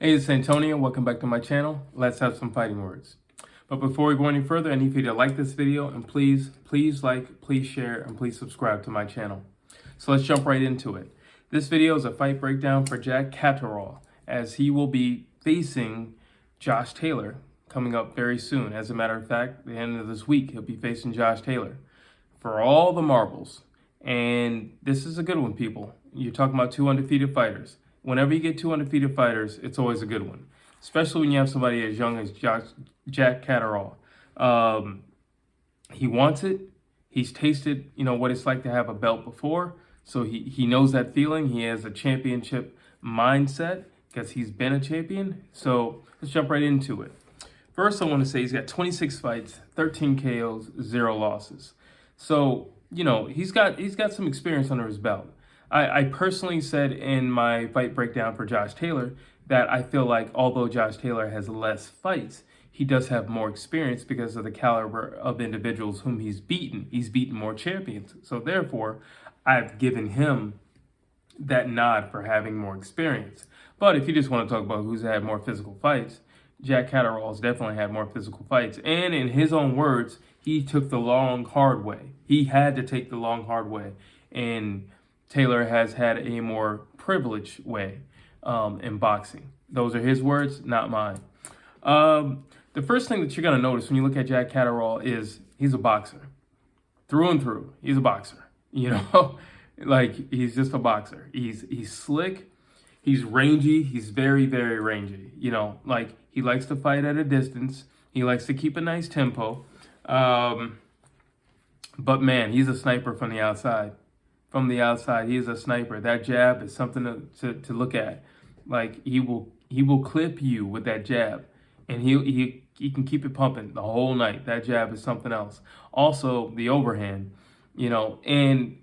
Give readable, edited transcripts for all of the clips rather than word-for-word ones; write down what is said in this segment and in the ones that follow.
Hey, it's Antonio. Welcome back to my channel. Let's have some fighting words. But before we go any further, I need for you to like this video and please like, please share, and please subscribe to my channel. So let's jump right into it. This video is a fight breakdown for Jack Catterall, as he will be facing Josh Taylor coming up very soon. As a matter of fact, at the end of this week, he'll be facing Josh Taylor for all the marbles. And this is a good one, people. You're talking about two undefeated fighters. Whenever you get two undefeated fighters, it's always a good one, especially when you have somebody as young as Jack Catterall. He wants it. He's tasted, what it's like to have a belt before, so he knows that feeling. He has a championship mindset because he's been a champion. So let's jump right into it. First, I want to say he's got 26 fights, 13 KOs, 0 losses. So he's got some experience under his belt. I personally said in my fight breakdown for Josh Taylor that I feel like although Josh Taylor has less fights, he does have more experience because of the caliber of individuals whom he's beaten. He's beaten more champions. So therefore, I've given him that nod for having more experience. But if you just want to talk about who's had more physical fights, Jack Catterall's definitely had more physical fights. And in his own words, he took the long, hard way. He had to take the long, hard way. And Taylor has had a more privileged way in boxing. Those are his words, not mine. The first thing that you're going to notice when you look at Jack Catterall is he's a boxer. Through and through, he's a boxer. Like he's just a boxer. He's slick. He's rangy. He's very, very rangy. Like he likes to fight at a distance. He likes to keep a nice tempo. But man, he's a sniper from the outside. From the outside, he is a sniper. That jab is something to look at. Like he will clip you with that jab, and he can keep it pumping the whole night. That jab is something else. Also, the overhand, and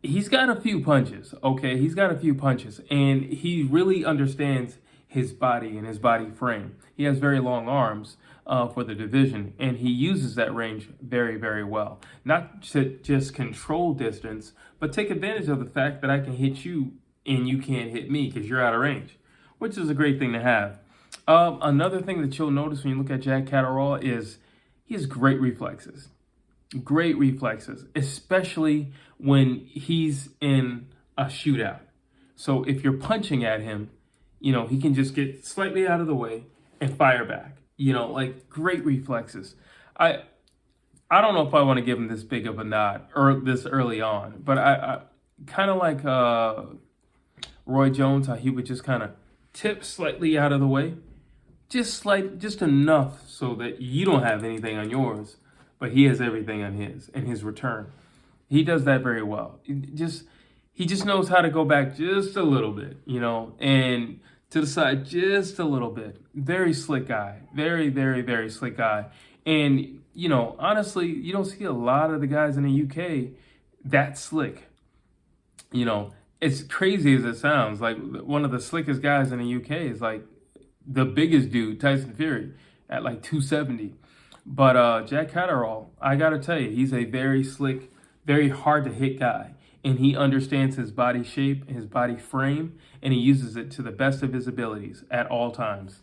he's got a few punches. Okay, he's got a few punches, and he really understands his body and his body frame. He has very long arms for the division, and he uses that range very, very well. Not to just control distance, but take advantage of the fact that I can hit you and you can't hit me because you're out of range, which is a great thing to have. Another thing that you'll notice when you look at Jack Catterall is he has great reflexes. Great reflexes, especially when he's in a shootout. So if you're punching at him, he can just get slightly out of the way and fire back. Like great reflexes. I don't know if I want to give him this big of a nod or this early on, but I kind of like Roy Jones, how he would just kind of tip slightly out of the way, just enough so that you don't have anything on yours, but he has everything on his in his return. He does that very well. He just knows how to go back just a little bit, and to the side just a little bit. Very slick guy. Very, very, very slick guy. And, honestly, you don't see a lot of the guys in the UK that slick. It's crazy as it sounds. Like, one of the slickest guys in the UK is, like, the biggest dude, Tyson Fury, at, like, 270. But Jack Catterall, I got to tell you, he's a very slick, very hard-to-hit guy. And he understands his body shape, his body frame, and he uses it to the best of his abilities at all times.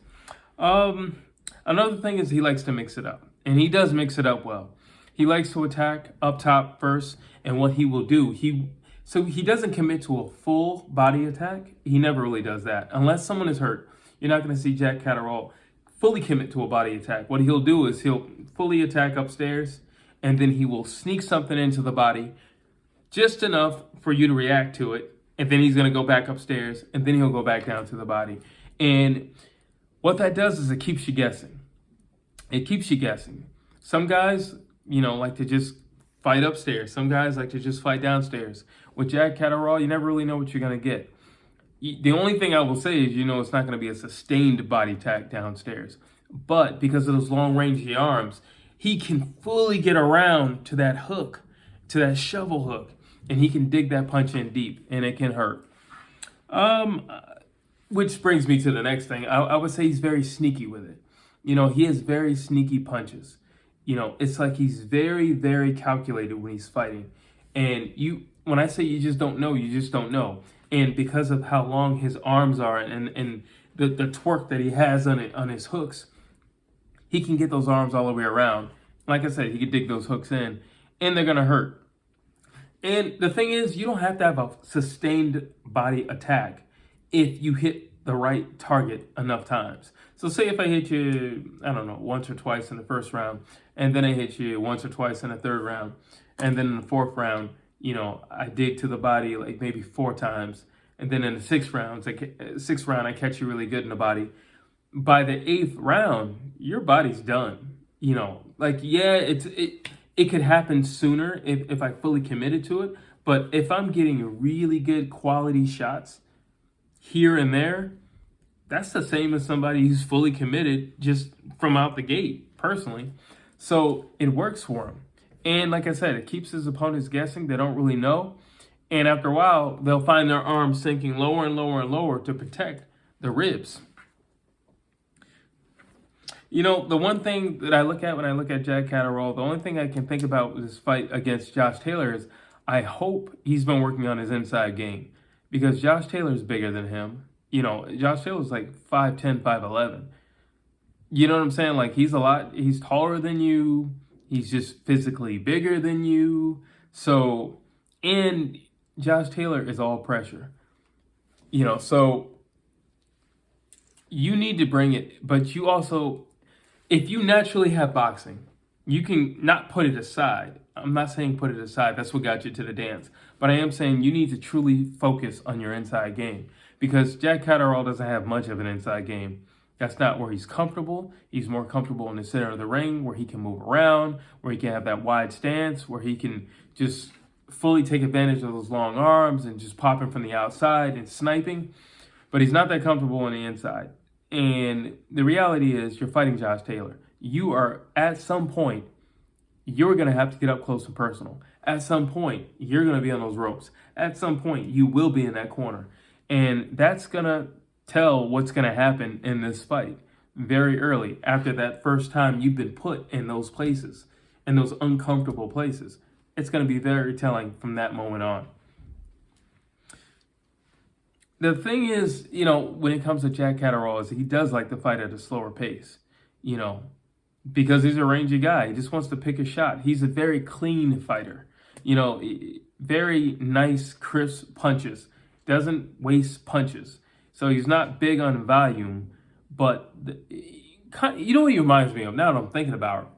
Another thing is he likes to mix it up, and he does mix it up well. He likes to attack up top first, and what he will do, he doesn't commit to a full body attack. He never really does that. Unless someone is hurt, you're not going to see Jack Catterall fully commit to a body attack. What he'll do is he'll fully attack upstairs, and then he will sneak something into the body, just enough for you to react to it, and then he's going to go back upstairs, and then he'll go back down to the body. And what that does is it keeps you guessing. It keeps you guessing. Some guys, like to just fight upstairs. Some guys like to just fight downstairs. With Jack Catterall, you never really know what you're going to get. The only thing I will say is, it's not going to be a sustained body attack downstairs. But because of those long rangy arms, he can fully get around to that hook, to that shovel hook. And he can dig that punch in deep, and it can hurt. Which brings me to the next thing. I would say he's very sneaky with it. He has very sneaky punches. It's like he's very, very calculated when he's fighting. And when I say you just don't know, you just don't know. And because of how long his arms are and the twerk that he has on his hooks, he can get those arms all the way around. Like I said, he can dig those hooks in, and they're gonna hurt. And the thing is, you don't have to have a sustained body attack if you hit the right target enough times. So say if I hit you, I don't know, once or twice in the first round, and then I hit you once or twice in the third round, and then in the fourth round, I dig to the body like maybe 4 times, and then in the sixth round, I catch you really good in the body. By the 8th round, your body's done. It could happen sooner if I fully committed to it. But if I'm getting really good quality shots here and there, that's the same as somebody who's fully committed just from out the gate, personally. So it works for him. And like I said, it keeps his opponents guessing. They don't really know. And after a while, they'll find their arms sinking lower and lower and lower to protect the ribs. The one thing that I look at when I look at Jack Catterall, the only thing I can think about with this fight against Josh Taylor is I hope he's been working on his inside game, because Josh Taylor's bigger than him. Josh Taylor's like 5'10", 5'11". You know what I'm saying? Like, he's taller than you. He's just physically bigger than you. So, and Josh Taylor is all pressure. So you need to bring it, but you also, if you naturally have boxing, you can not put it aside. I'm not saying put it aside. That's what got you to the dance. But I am saying you need to truly focus on your inside game, because Jack Catterall doesn't have much of an inside game. That's not where he's comfortable. He's more comfortable in the center of the ring, where he can move around, where he can have that wide stance, where he can just fully take advantage of those long arms and just popping from the outside and sniping. But he's not that comfortable on the inside. And the reality is, you're fighting Josh Taylor. You are, at some point, you're going to have to get up close and personal. At some point, you're going to be on those ropes. At some point, you will be in that corner. And that's going to tell what's going to happen in this fight very early, after that first time you've been put in those places, in those uncomfortable places. It's going to be very telling from that moment on. The thing is, when it comes to Jack Catterall, is he does like to fight at a slower pace, because he's a rangy guy. He just wants to pick a shot. He's a very clean fighter, very nice, crisp punches, doesn't waste punches. So he's not big on volume, but what he reminds me of, now that I'm thinking about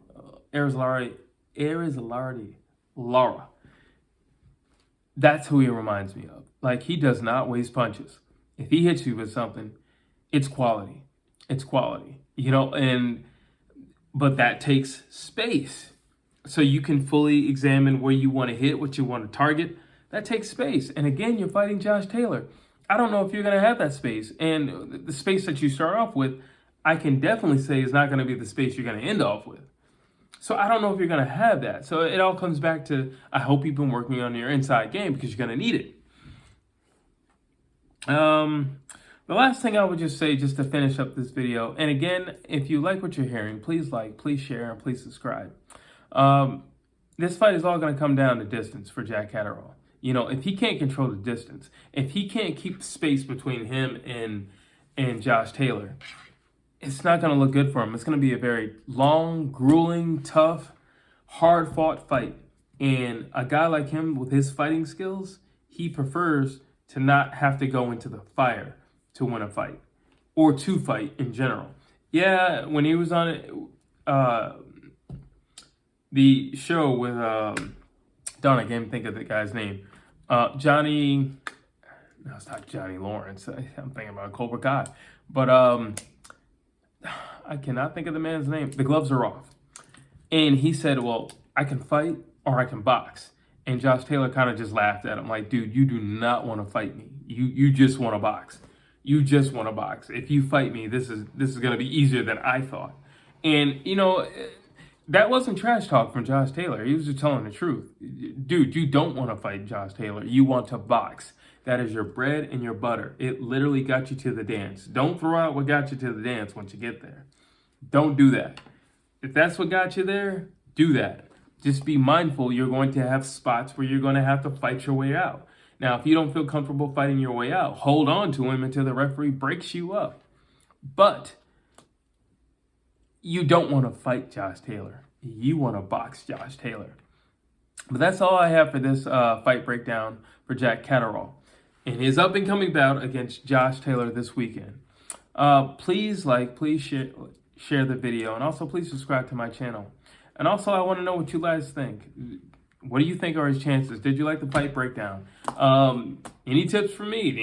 Lara. That's who he reminds me of. Like, he does not waste punches. If he hits you with something, it's quality. It's quality, but that takes space. So you can fully examine where you want to hit, what you want to target. That takes space. And again, you're fighting Josh Taylor. I don't know if you're going to have that space. And the space that you start off with, I can definitely say is not going to be the space you're going to end off with. So I don't know if you're going to have that. So it all comes back to, I hope you've been working on your inside game, because you're going to need it. The last thing I would just say, just to finish up this video, and again, if you like what you're hearing, please like, please share, and please subscribe. This fight is all going to come down to distance for Jack Catterall. If he can't control the distance, if he can't keep space between him and Josh Taylor, it's not going to look good for him. It's going to be a very long, grueling, tough, hard-fought fight. And a guy like him, with his fighting skills, he prefers to not have to go into the fire to win a fight, or to fight in general. Yeah, when he was on the show with, I can't think of the guy's name. No, it's not Johnny Lawrence. I'm thinking about Cobra Kai. But I cannot think of the man's name. The gloves are off. And he said, well, I can fight or I can box. And Josh Taylor kind of just laughed at him like, dude, you do not want to fight me. You just want to box. You just want to box. If you fight me, this is going to be easier than I thought. And, that wasn't trash talk from Josh Taylor. He was just telling the truth. Dude, you don't want to fight Josh Taylor. You want to box. That is your bread and your butter. It literally got you to the dance. Don't throw out what got you to the dance once you get there. Don't do that. If that's what got you there, do that. Just be mindful you're going to have spots where you're going to have to fight your way out. Now, if you don't feel comfortable fighting your way out, hold on to him until the referee breaks you up. But you don't want to fight Josh Taylor. You want to box Josh Taylor. But that's all I have for this fight breakdown for Jack Catterall in his up-and-coming bout against Josh Taylor this weekend. Please share the video, and also please subscribe to my channel. And also, I want to know what you guys think. What do you think are his chances? Did you like the fight breakdown? Any tips for me?